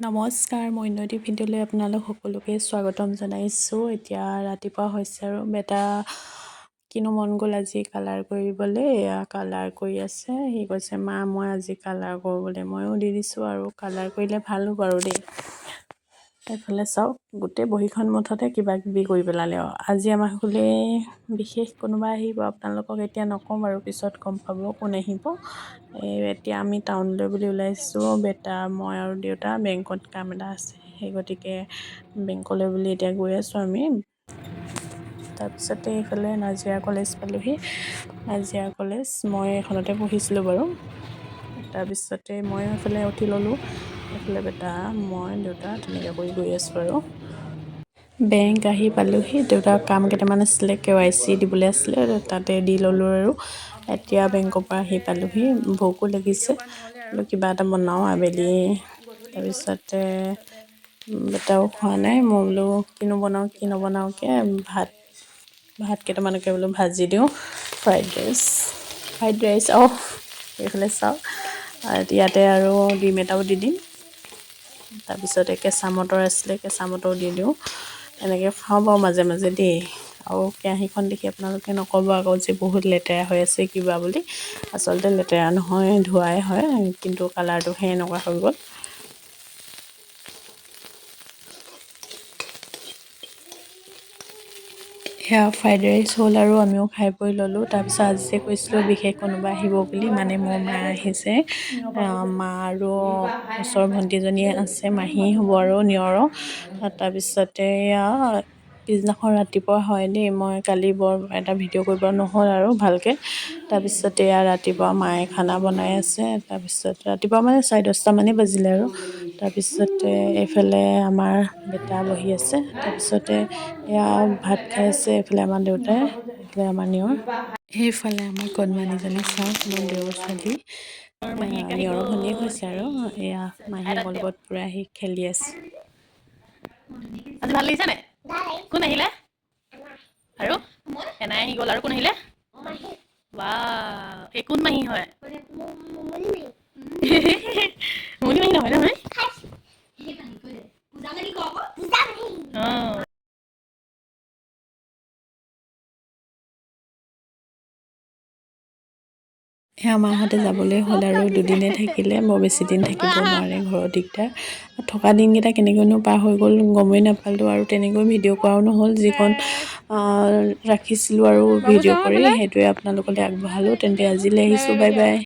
নমস্কাৰ, মই উন্নতি ভিডিঅ'লৈ আপোনালোক সকলোকে স্বাগতম জনাইছোঁ। এতিয়া ৰাতিপুৱা হৈছে আৰু বেটা কিনো মন গ'ল আজি কালাৰ কৰিবলৈ। এয়া কালাৰ কৰি আছে। সি কৈছে মা মই আজি কালাৰ কৰোঁ বুলি। ময়ো দি দিছোঁ আৰু কালাৰ কৰিলে ভালো বাৰু দেই। এইফালে চাওক গোটেই বহীখন মুঠতে কিবা কিবি কৰি পেলালে আৰু আজি আমাৰ ঘৰলৈ বিশেষ কোনোবা আহিব। আপোনালোকক এতিয়া নকওঁ বাৰু, পিছত গম পাব কোন আহিব। এতিয়া আমি টাউনলৈ বুলি ওলাইছোঁ, বেটা মই আৰু দেউতা। বেংকত কাম এটা আছে, সেই গতিকে বেংকলৈ বুলি এতিয়া গৈ আছোঁ আমি। তাৰপিছতে এইফালে নাজিৰা কলেজ পালোঁহি। নাজিৰা কলেজ মই এইখনতে পঢ়িছিলোঁ বাৰু। তাৰপিছতে মই এইফালে উঠি ল'লোঁ, এইফালে বেটা মই দেউতা তেনেকৈ কৰি গৈ আছোঁ আৰু। বেংক আহি পালোঁহি। দেউতাৰ কাম কেইটামান আছিলে, KYC দিবলৈ আছিলে, তাতে দি ল'লোঁ আৰু। এতিয়া বেংকৰ পৰা আহি পালোঁহি, ভোকো লাগিছে, কিবা এটা বনাওঁ আবেলি। তাৰপিছতে বেটাও খোৱা নাই, মই বোলো কিনো বনাওঁ কি নবনাওঁকৈ ভাত কেইটামানকে বোলো ভাজি দিওঁ। ফ্ৰাইড ৰাইচ এইফালে চাওক ইয়াতে আৰু ডিম এটাও দি দিম। তাৰপিছতে কেঁচা মটৰ আছিলে, কেঁচা মটৰ দি দিওঁ। এনেকৈ খাওঁ বাৰু মাজে মাজে দেই। আৰু কেৰাহীখন দেখি আপোনালোকে নক'ব আকৌ যে বহুত লেতেৰা হৈ আছে কিবা বুলি। আচলতে লেতেৰা নহয়, ধোৱাই হয়, কিন্তু কালাৰটোহে এনেকুৱা হৈ গ'ল। সেয়া ফ্ৰাইড ৰাইচ হ'ল আৰু আমিও খাই বৈ ল'লোঁ। তাৰপিছত আজি যে কৈছিলোঁ বিশেষ কোনোবা আহিব বুলি, মানে মোৰ মা আহিছে। মা আৰু ওচৰৰ ভণ্টিজনী আছে, মাহী হ'ব আৰু নিয়ৰৰ। তাৰপিছতে এয়া পিছদিনাখন ৰাতিপুৱা হয় দেই। মই কালি বৰ এটা ভিডিঅ' কৰিব নহ'ল আৰু ভালকৈ। তাৰপিছতে এয়া ৰাতিপুৱা মায়ে খানা বনাই আছে। তাৰপিছত ৰাতিপুৱা মানে 10:30 মানেই বাজিলে আৰু। তাৰপিছতে এইফালে আমাৰ বেটা বহি আছে। তাৰপিছতে এয়া ভাত খাই আছে, এইফালে আমাৰ দেউতাই, এইফালে আমাৰ নিয়ৰ। সেইফালে আমাৰ কণমানিজনী চাওক, মোৰ দেওৰ ছোৱালী নিয়ৰৰ ভনীয়েক হৈছে আৰু। এয়া মাহীয়েকৰ লগত পূৰা আহি খেলি আছে। আজি ভাল লাগিছে নে? কোন আহিলে? আৰু এনাই আহি গ'ল। আৰু কোন আহিলে? ৱাও, এই কোন মাহী হয়? মুনি মাহী নহয় নহয়। সেয়া মাহঁতে যাবলৈ হ'ল আৰু। দুদিনে থাকিলে, বৰ বেছি দিন থাকিব নোৱাৰে, ঘৰৰ দিগদাৰ। থকা দিনকেইটা কেনেকৈনো পাৰ হৈ গ'ল গমেই নাপালোঁ আৰু তেনেকৈ ভিডিঅ' কৰাও নহ'ল। যিকণ ৰাখিছিলোঁ আৰু ভিডিঅ' কৰি সেইটোৱে আপোনালোকলৈ আগবঢ়ালোঁ। তেন্তে আজিলৈ আহিছোঁ, বাই বাই।